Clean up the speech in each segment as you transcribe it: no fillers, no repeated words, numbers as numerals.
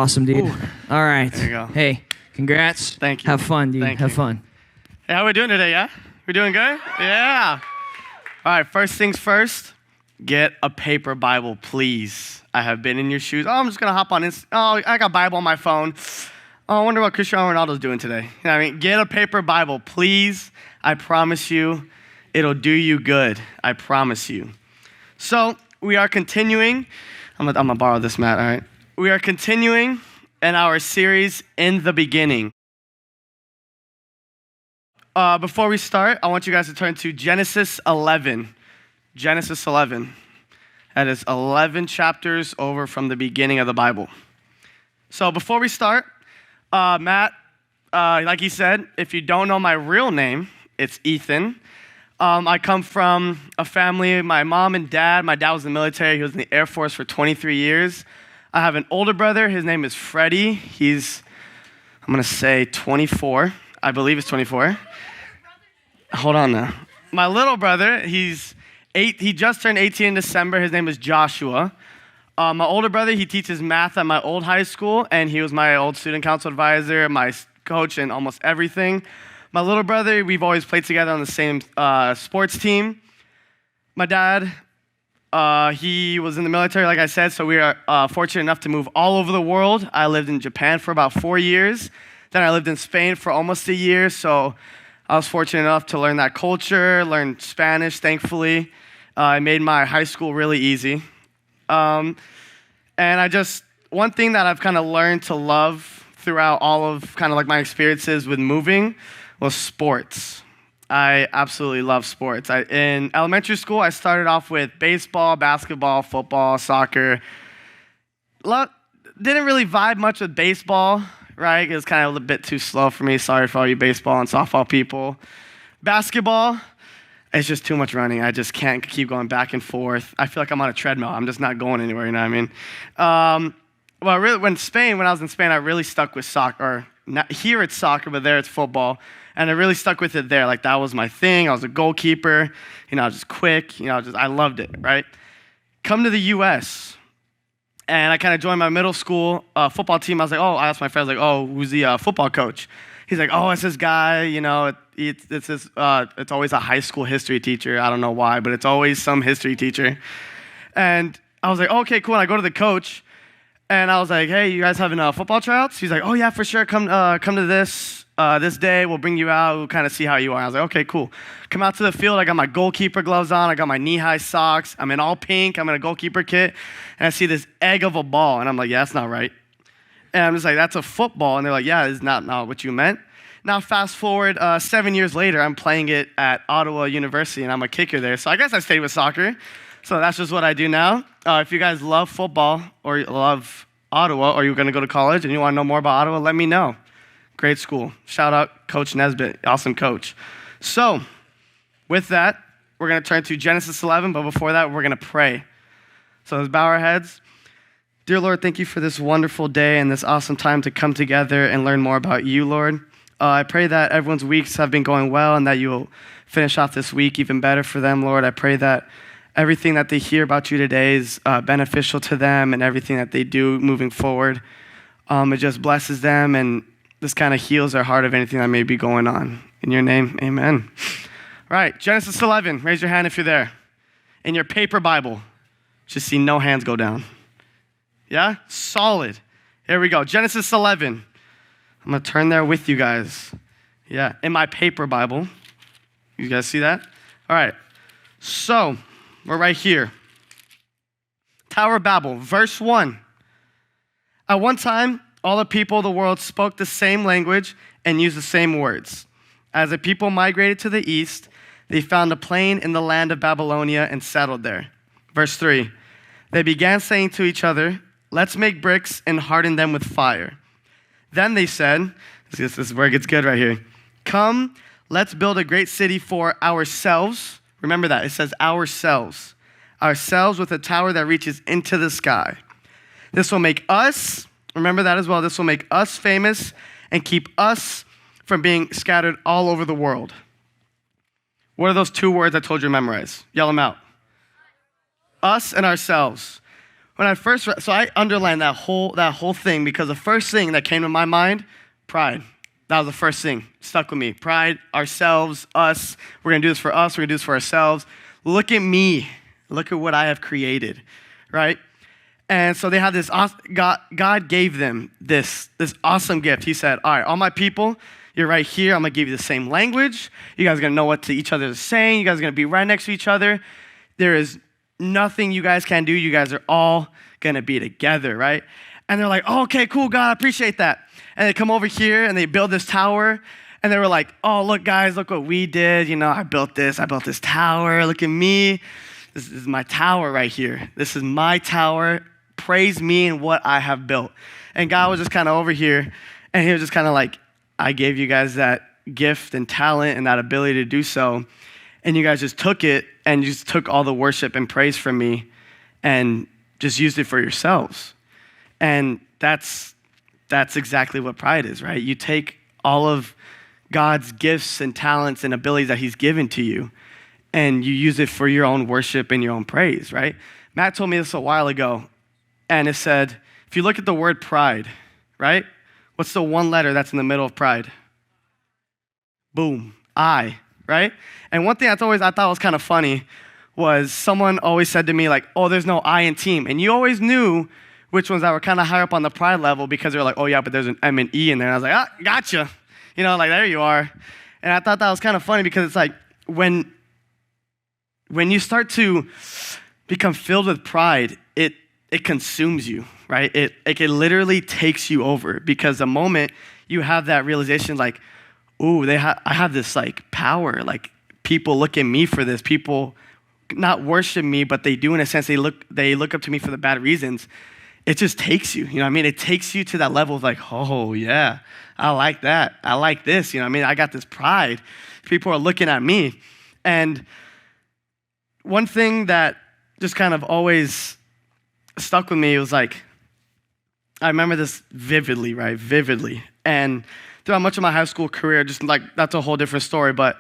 Awesome, dude. Ooh. All right. There you go. Hey, congrats. Thank you. Have fun, dude. Thank Have you. fun. Hey, how we doing today, yeah? We doing good? Yeah. All right, first things first, get a paper Bible, please. I have been in your shoes. Oh, I'm just going to hop on Oh, I got Bible on my phone. Oh, I wonder what Cristiano Ronaldo's doing today. You know what I mean? Get a paper Bible, please. I promise you, it'll do you good. I promise you. So, we are continuing. I'm going to borrow this, Matt, all right? We are continuing in our series, In the Beginning. Before we start, I want you guys to turn to Genesis 11. Genesis 11. That is 11 chapters over from the beginning of the Bible. So before we start, Matt, like he said, if you don't know my real name, it's Ethan. I come from a family, my mom and dad. My dad was in the military. He was in the Air Force for 23 years. I have an older brother. His name is Freddie. He's, I'm going to say 24. I believe he's 24. Hold on now. My little brother, he just turned 18 in December. His name is Joshua. My older brother, he teaches math at my old high school, and he was my old student council advisor, my coach in almost everything. My little brother, we've always played together on the same sports team. My dad, he was in the military, like I said, so we are fortunate enough to move all over the world. I lived in Japan for about 4 years. Then I lived in Spain for almost a year, so I was fortunate enough to learn that culture, learn Spanish, thankfully. It made my high school really easy. And one thing that I've kind of learned to love throughout all of kind of like my experiences with moving was sports. I absolutely love sports. In elementary school, I started off with baseball, basketball, football, soccer. Didn't really vibe much with baseball. Right? It was kind of a little bit too slow for me. Sorry for all you baseball and softball people. Basketball, it's just too much running. I just can't keep going back and forth. I feel like I'm on a treadmill. I'm just not going anywhere, you know what I mean? When I was in Spain, I really stuck with soccer. Or not, here it's soccer, but there it's football. And I really stuck with it there. Like, that was my thing. I was a goalkeeper. I was just quick. I loved it, right? Come to the U.S., and I kind of joined my middle school football team. I asked my friends, who's the football coach? He's like, it's this guy, it's always a high school history teacher. I don't know why, but it's always some history teacher. And I was like, okay, cool. And I go to the coach, and I was like, hey, you guys having football tryouts? He's like, oh, yeah, for sure. Come to this day. We'll bring you out. We'll kind of see how you are. I was like, okay, cool. Come out to the field. I got my goalkeeper gloves on. I got my knee-high socks. I'm in all pink. I'm in a goalkeeper kit. And I see this egg of a ball. And I'm like, yeah, that's not right. And I'm just like, that's a football. And they're like, yeah, it's not what you meant. Now, fast forward 7 years later, I'm playing it at Ottawa University, and I'm a kicker there. So I guess I stayed with soccer. So that's just what I do now. If you guys love football or love Ottawa, or you're going to go to college and you want to know more about Ottawa, let me know. Great school. Shout out Coach Nesbitt. Awesome coach. So with that, we're going to turn to Genesis 11, but before that, we're going to pray. So let's bow our heads. Dear Lord, thank you for this wonderful day and this awesome time to come together and learn more about you, Lord. I pray that everyone's weeks have been going well and that you will finish off this week even better for them, Lord. I pray that everything that they hear about you today is beneficial to them, and everything that they do moving forward, it just blesses them, and this kind of heals their heart of anything that may be going on. In your name, amen. All right, Genesis 11. Raise your hand if you're there. In your paper Bible, just see no hands go down. Yeah? Solid. Here we go. Genesis 11. I'm going to turn there with you guys. Yeah, in my paper Bible. You guys see that? All right. So, we're right here. Tower of Babel, verse 1. At one time, all the people of the world spoke the same language and used the same words. As the people migrated to the east, they found a plain in the land of Babylonia and settled there. Verse 3. They began saying to each other, let's make bricks and harden them with fire. Then they said, this is where it gets good right here. Come, let's build a great city for ourselves. Remember that, it says ourselves. Ourselves with a tower that reaches into the sky. This will make us, remember that as well, this will make us famous and keep us from being scattered all over the world. What are those two words I told you to memorize? Yell them out. Us and ourselves. So I underlined that whole thing because the first thing that came to my mind, pride. That was the first thing, stuck with me. Pride, ourselves, us. We're gonna do this for us, we're gonna do this for ourselves. Look at me, look at what I have created, right? And so they had this, God gave them this awesome gift. He said, all right, all my people, you're right here. I'm going to give you the same language. You guys are going to know what each other is saying. You guys are going to be right next to each other. There is nothing you guys can do. You guys are all going to be together, right? And they're like, oh, okay, cool, God, I appreciate that. And they come over here and they build this tower. And they were like, oh, look, guys, look what we did. You know, I built this tower. Look at me. This is my tower right here. This is my tower. Praise me and what I have built. And God was just kind of over here, and he was just kind of like, I gave you guys that gift and talent and that ability to do so, and you guys just took it and you just took all the worship and praise from me and just used it for yourselves. And that's exactly what pride is, right? You take all of God's gifts and talents and abilities that he's given to you, and you use it for your own worship and your own praise, right? Matt told me this a while ago. And it said, if you look at the word pride, right? What's the one letter that's in the middle of pride? Boom, I, right? And one thing I thought was kind of funny was someone always said to me like, oh, there's no I in team. And you always knew which ones that were kind of higher up on the pride level because they were like, oh yeah, but there's an M and E in there. And I was like, ah, gotcha. You know, like there you are. And I thought that was kind of funny because it's like when you start to become filled with pride, it consumes you, right? It literally takes you over because the moment you have that realization, like, ooh, I have this like power. Like people look at me for this. People not worship me, but they do in a sense. They look up to me for the bad reasons. It just takes you. You know what I mean? It takes you to that level of like, oh yeah, I like that. I like this. You know what I mean? I got this pride. People are looking at me, and one thing that just kind of always stuck with me. It was like, I remember this vividly, right? Vividly. And throughout much of my high school career, just like, that's a whole different story. But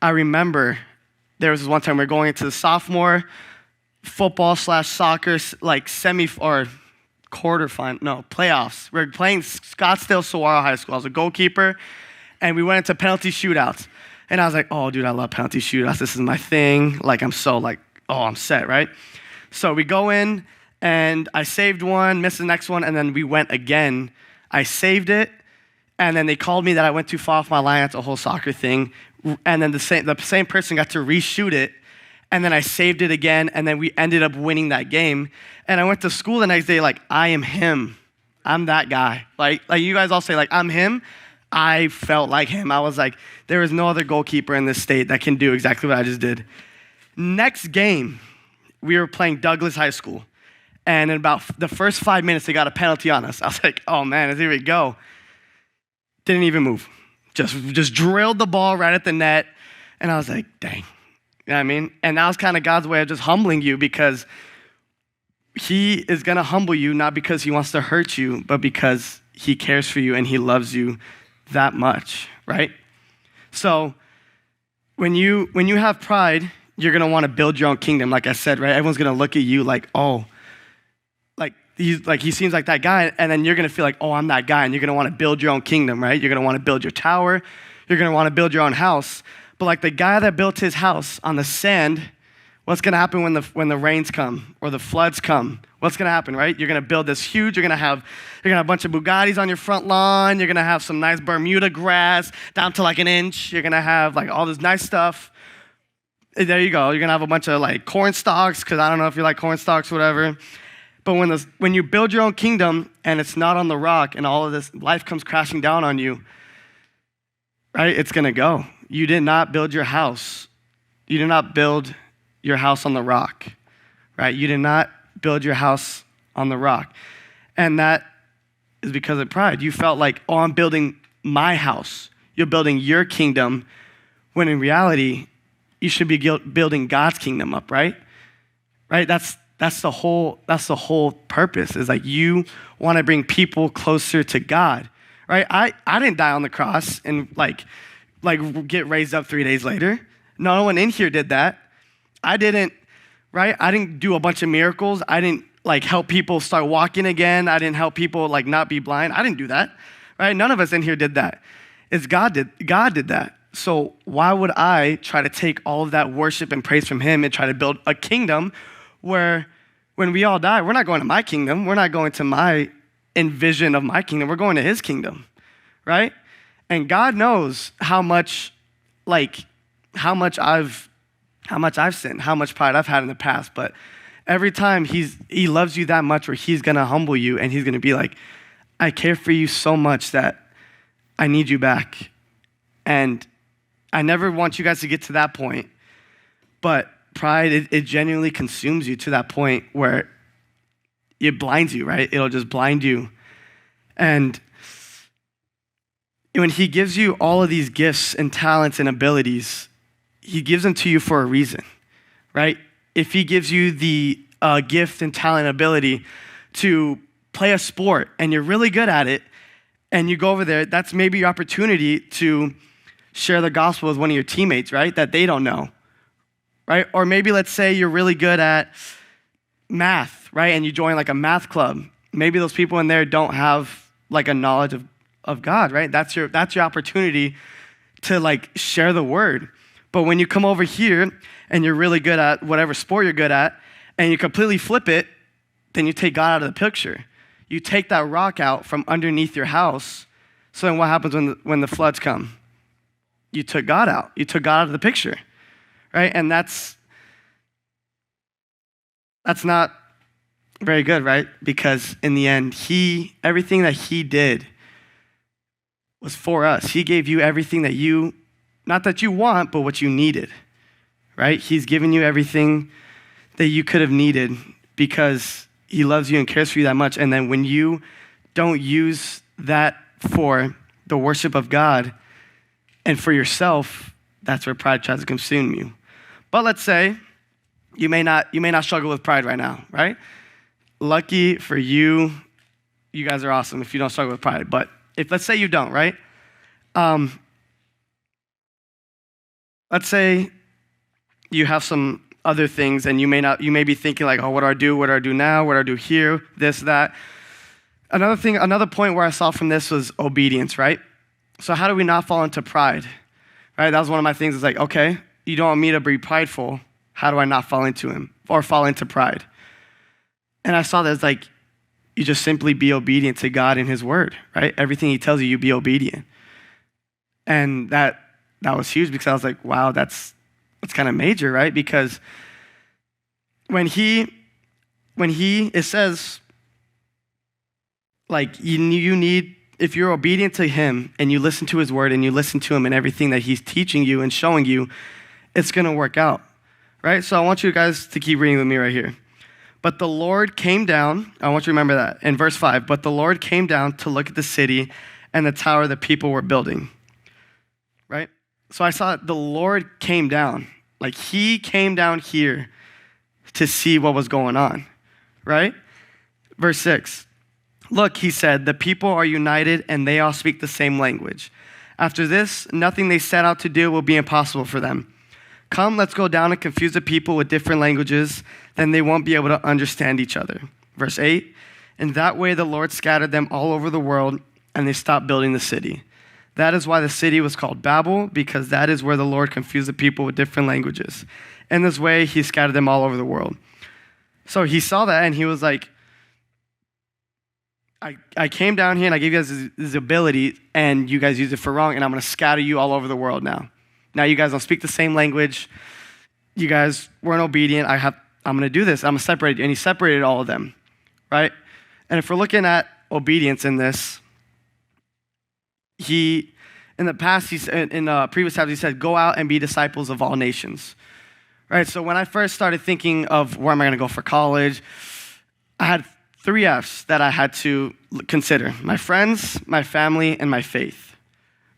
I remember there was this one time we were going into the sophomore football / soccer, like playoffs. We were playing Scottsdale Saguaro High School. I was a goalkeeper, and we went into penalty shootouts. And I was like, oh, dude, I love penalty shootouts. This is my thing. Like, I'm so like, oh, I'm set, right? So we go in, and I saved one, missed the next one, and then we went again. I saved it, and then they called me that I went too far off my line. That's a whole soccer thing. And then the same person got to reshoot it, and then I saved it again, and then we ended up winning that game. And I went to school the next day like, I am him. I'm that guy. Like you guys all say, like, I'm him. I felt like him. I was like, there is no other goalkeeper in this state that can do exactly what I just did. Next game, we were playing Douglas High School. And in about the first 5 minutes, they got a penalty on us. I was like, oh man, here we go. Didn't even move. Just drilled the ball right at the net. And I was like, dang. You know what I mean? And that was kind of God's way of just humbling you because he is going to humble you, not because he wants to hurt you, but because he cares for you and he loves you that much, right? So when you have pride, you're going to want to build your own kingdom, like I said, right? Everyone's going to look at you like, oh, he seems like that guy, and then you're going to feel like, oh, I'm that guy, and you're going to want to build your own kingdom, right? You're going to want to build your tower. You're going to want to build your own house. But like the guy that built his house on the sand, what's going to happen when the rains come or the floods come? What's going to happen, right? You're going to build this huge, you're going to have a bunch of Bugattis on your front lawn. You're going to have some nice Bermuda grass down to like an inch. You're going to have like all this nice stuff. There you go. You're going to have a bunch of like corn stalks, because I don't know if you like corn stalks, whatever. But when you build your own kingdom and it's not on the rock and all of this life comes crashing down on you, right? It's going to go. You did not build your house. You did not build your house on the rock, right? You did not build your house on the rock. And that is because of pride. You felt like, oh, I'm building my house. You're building your kingdom, when in reality, you should be building God's kingdom up, right? Right? That's the whole purpose, is like you want to bring people closer to God, right? I didn't die on the cross and like get raised up 3 days later. No one in here did that. I didn't, right? I didn't do a bunch of miracles. I didn't like help people start walking again. I didn't help people like not be blind. I didn't do that, right? None of us in here did that. It's God did that. So why would I try to take all of that worship and praise from him and try to build a kingdom where when we all die, we're not going to my kingdom. We're not going to my envision of my kingdom. We're going to his kingdom, right? And God knows how much I've sinned, how much pride I've had in the past. But every time he loves you that much where he's going to humble you and he's going to be like, I care for you so much that I need you back. And I never want you guys to get to that point. But pride, it genuinely consumes you to that point where it blinds you, right? It'll just blind you. And when he gives you all of these gifts and talents and abilities, he gives them to you for a reason, right? If he gives you the gift and talent and ability to play a sport and you're really good at it and you go over there, that's maybe your opportunity to share the gospel with one of your teammates, right? That they don't know, right? Or maybe let's say you're really good at math, right? And you join like a math club. Maybe those people in there don't have like a knowledge of God, right? That's your opportunity to like share the word. But when you come over here and you're really good at whatever sport you're good at and you completely flip it, then you take God out of the picture. You take that rock out from underneath your house. So then what happens when the floods come? You took God out. You took God out of the picture, right? And that's not very good, right? Because in the end, everything that he did was for us. He gave you everything that not that you want, but what you needed, right? He's given you everything that you could have needed because he loves you and cares for you that much. And then when you don't use that for the worship of God and for yourself, that's where pride tries to consume you. But let's say you may not struggle with pride right now, right? Lucky for you, you guys are awesome if you don't struggle with pride. But let's say you don't, right? Let's say you have some other things and you may be thinking like, oh, what do I do? What do I do now? What do I do here? This, that. Another point where I saw from this was obedience, right? So how do we not fall into pride, right? That was one of my things. It's like, okay, you don't want me to be prideful. How do I not fall into him or fall into pride? And I saw that as like, you just simply be obedient to God and his word, right? Everything he tells you, you be obedient. And that was huge because I was like, wow, that's kind of major, right? Because when it says, like, you need, if you're obedient to him and you listen to his word and you listen to him and everything that he's teaching you and showing you, it's going to work out, right? So I want you guys to keep reading with me right here. But the Lord came down, I want you to remember that, in verse 5, but the Lord came down to look at the city and the tower the people were building, right? So I saw the Lord came down, like he came down here to see what was going on, right? Verse 6, look, he said, the people are united and they all speak the same language. After this, nothing they set out to do will be impossible for them. Come, let's go down and confuse the people with different languages, then they won't be able to understand each other. Verse 8, in that way the Lord scattered them all over the world and they stopped building the city. That is why the city was called Babel, because that is where the Lord confused the people with different languages. In this way, he scattered them all over the world. So he saw that and he was like, I came down here and I gave you guys this ability and you guys use it for wrong and I'm going to scatter you all over the world now. Now you guys don't speak the same language. You guys weren't obedient. I'm going to do this. I'm going to separate you. And he separated all of them, right? And if we're looking at obedience in this, in the past, in previous times, he said, go out and be disciples of all nations, right? So when I first started thinking of where am I going to go for college, I had 3 F's that I had to consider: my friends, my family, and my faith,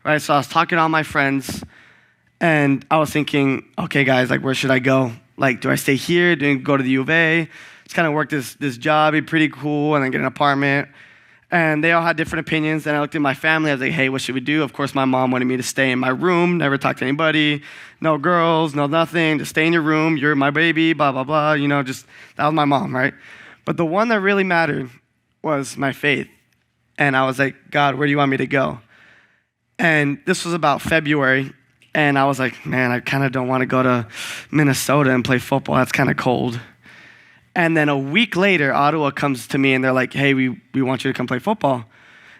right? So I was talking to all my friends, and I was thinking, okay, guys, like, where should I go? Like, do I stay here? Do I go to the U of A? Just kind of work this job, be pretty cool, and then get an apartment. And they all had different opinions. And I looked at my family. I was like, hey, what should we do? Of course, my mom wanted me to stay in my room, never talk to anybody, no girls, no nothing, just stay in your room. You're my baby, blah, blah, blah. Just, that was my mom, right? But the one that really mattered was my faith. And I was like, God, where do you want me to go? And this was about February. And I was like, man, I kind of don't want to go to Minnesota and play football. That's kind of cold. And then a week later, Ottawa comes to me and they're like, hey, we want you to come play football.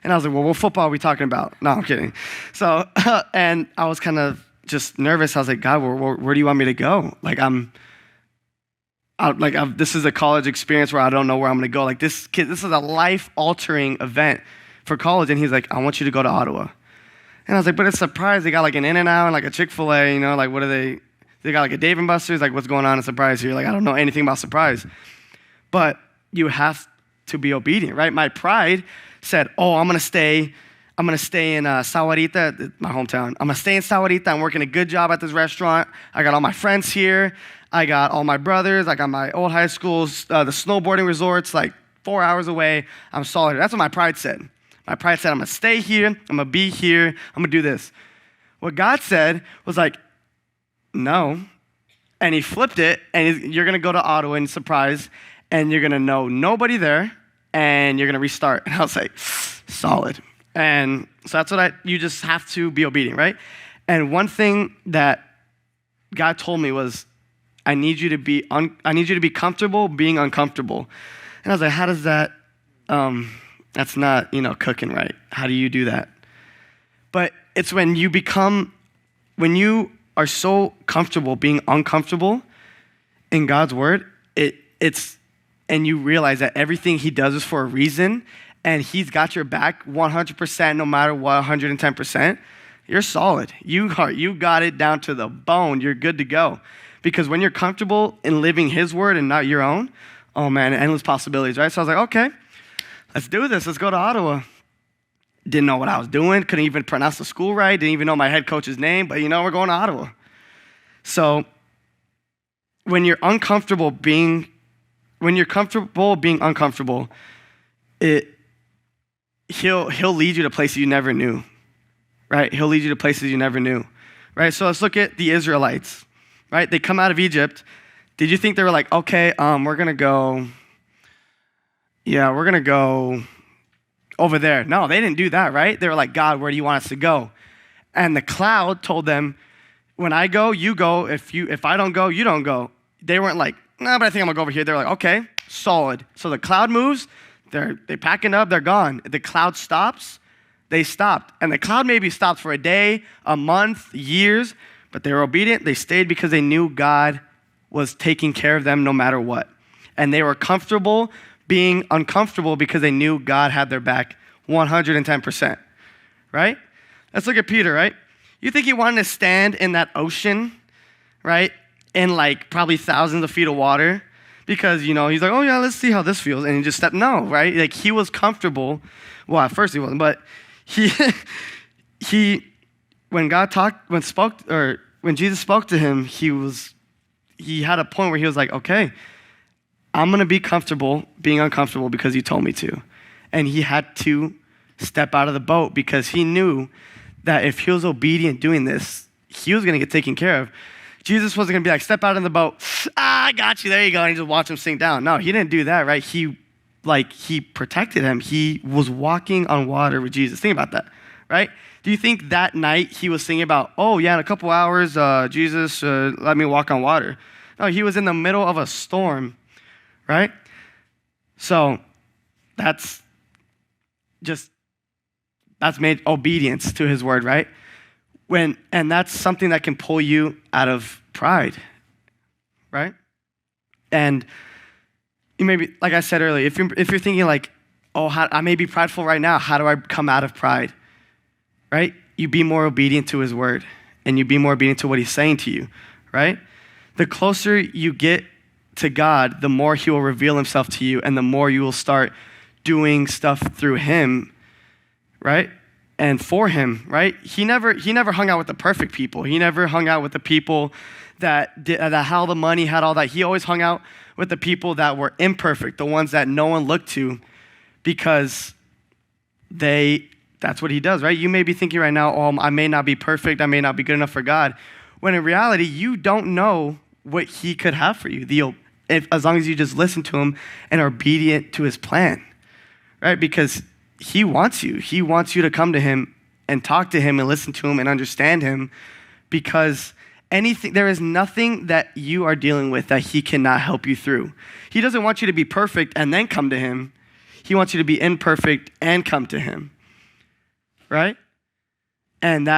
And I was like, well, what football are we talking about? No, I'm kidding. So, and I was kind of just nervous. I was like, God, where do you want me to go? Like, this is a college experience where I don't know where I'm going to go. Like, this is a life-altering event for college. And he's like, I want you to go to Ottawa. And I was like, but it's a surprise. They got like an In-N-Out and like a Chick-fil-A, you know, like what are they? They got like a Dave & Buster's. Like, what's going on in Surprise here? Like, I don't know anything about Surprise. But you have to be obedient, right? My pride said, oh, I'm going to stay in Sahuarita, my hometown. I'm going to stay in Sahuarita. I'm working a good job at this restaurant. I got all my friends here. I got all my brothers. I got my old high schools, the snowboarding resorts, like 4 hours away. I'm solid. That's what my pride said. My pride said, I'm going to stay here. I'm going to be here. I'm going to do this. What God said was like, no. And he flipped it, and you're going to go to Ottawa and Surprise, and you're going to know nobody there, and you're going to restart. And I was like, solid. And so that's what you just have to be obedient, right? And one thing that God told me was, I need you to be comfortable being uncomfortable. And I was like, how does that, that's not, cooking right. How do you do that? But it's when you are so comfortable being uncomfortable in God's word, and you realize that everything he does is for a reason, and he's got your back 100%, no matter what, 110%, you're solid. You got it down to the bone. You're good to go. Because when you're comfortable in living his word and not your own, oh man, endless possibilities, right? So I was like, okay, let's do this. Let's go to Ottawa. Didn't know what I was doing. Couldn't even pronounce the school right. Didn't even know my head coach's name. But we're going to Ottawa. So when you're comfortable being uncomfortable, he'll lead you to places you never knew, right? He'll lead you to places you never knew, right? So let's look at the Israelites, right? They come out of Egypt. Did you think they were like, okay, we're going to go over there? No, they didn't do that, right? They were like, God, where do you want us to go? And the cloud told them, when I go, you go. If I don't go, you don't go. They weren't like, no, but I think I'm going to go over here. They're like, okay, solid. So the cloud moves. They're packing up. They're gone. The cloud stops. They stopped. And the cloud maybe stopped for a day, a month, years, but they were obedient. They stayed because they knew God was taking care of them no matter what. And they were comfortable being uncomfortable because they knew God had their back 110%, right? Let's look at Peter, right? You think he wanted to stand in that ocean, right, in like probably thousands of feet of water because, he's like, oh yeah, let's see how this feels. And he just stepped, no, right? Like he was comfortable. Well, at first he wasn't, but when Jesus spoke to him, he had a point where he was like, okay, I'm going to be comfortable being uncomfortable because you told me to. And he had to step out of the boat because he knew that if he was obedient doing this, he was going to get taken care of. Jesus wasn't going to be like, step out in the boat. I got you. There you go. And he just watch him sink down. No, he didn't do that, right? He protected him. He was walking on water with Jesus. Think about that, right? Do you think that night he was thinking about, oh yeah, in a couple hours, Jesus, let me walk on water? No, he was in the middle of a storm, right? So that's made obedience to his word, right? And that's something that can pull you out of pride, right? And you may be, like I said earlier, if you're thinking like, oh, I may be prideful right now, how do I come out of pride, right? You be more obedient to his word, and you be more obedient to what he's saying to you, right? The closer you get to God, the more he will reveal himself to you, and the more you will start doing stuff through him, right? And for him, right? He never hung out with the perfect people. He never hung out with the people that had all the money, had all that. He always hung out with the people that were imperfect, the ones that no one looked to, because that's what he does, right? You may be thinking right now, oh, I may not be perfect. I may not be good enough for God. When in reality, you don't know what he could have for you. as long as you just listen to him and are obedient to his plan, right? Because he wants you. He wants you to come to him and talk to him and listen to him and understand him, because there is nothing that you are dealing with that he cannot help you through. He doesn't want you to be perfect and then come to him. He wants you to be imperfect and come to him, right? And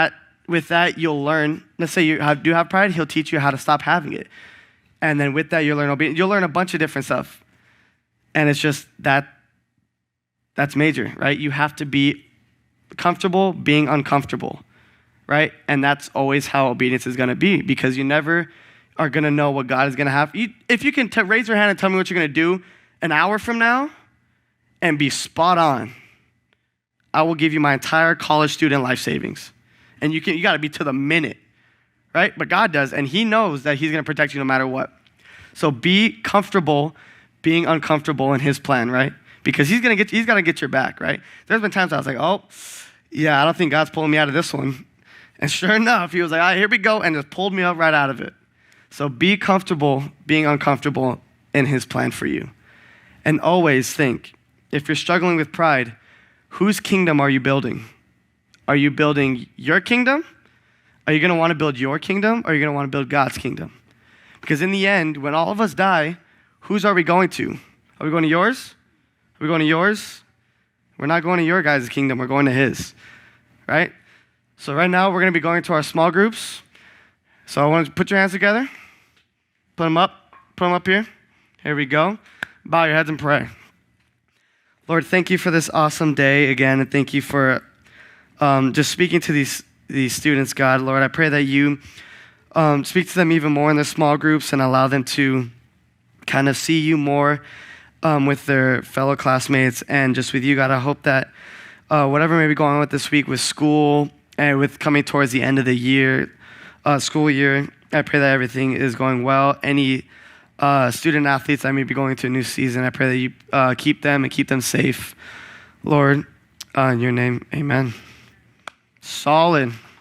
with that, you'll learn. Let's say you do have pride, he'll teach you how to stop having it. And then with that, you'll learn obedience. You'll learn a bunch of different stuff. And it's just that's major, right? You have to be comfortable being uncomfortable, right? And that's always how obedience is going to be, because you never are going to know what God is going to have. If you can raise your hand and tell me what you're going to do an hour from now and be spot on, I will give you my entire college student life savings. And you got to be to the minute, right? But God does, and he knows that he's going to protect you no matter what. So be comfortable being uncomfortable in his plan, right? Because he's got to get your back, right? There's been times I was like, oh, yeah, I don't think God's pulling me out of this one. And sure enough, he was like, all right, here we go, and just pulled me up right out of it. So be comfortable being uncomfortable in his plan for you. And always think, if you're struggling with pride, whose kingdom are you building? Are you building your kingdom? Are you going to want to build your kingdom, or are you going to want to build God's kingdom? Because in the end, when all of us die, whose are we going to? Are we going to yours? Are we going to yours? We're not going to your guys' kingdom. We're going to his, right? So right now, we're going to be going to our small groups. So I want to put your hands together. Put them up here. Here we go. Bow your heads and pray. Lord, thank you for this awesome day again, and thank you for just speaking to these students, God. Lord, I pray that you speak to them even more in their small groups and allow them to kind of see you more with their fellow classmates and just with you, God. I hope that whatever may be going on with this week with school and with coming towards the end of the year, school year, I pray that everything is going well. Any student athletes that may be going through a new season, I pray that you keep them and keep them safe. Lord, in your name, amen. Solid.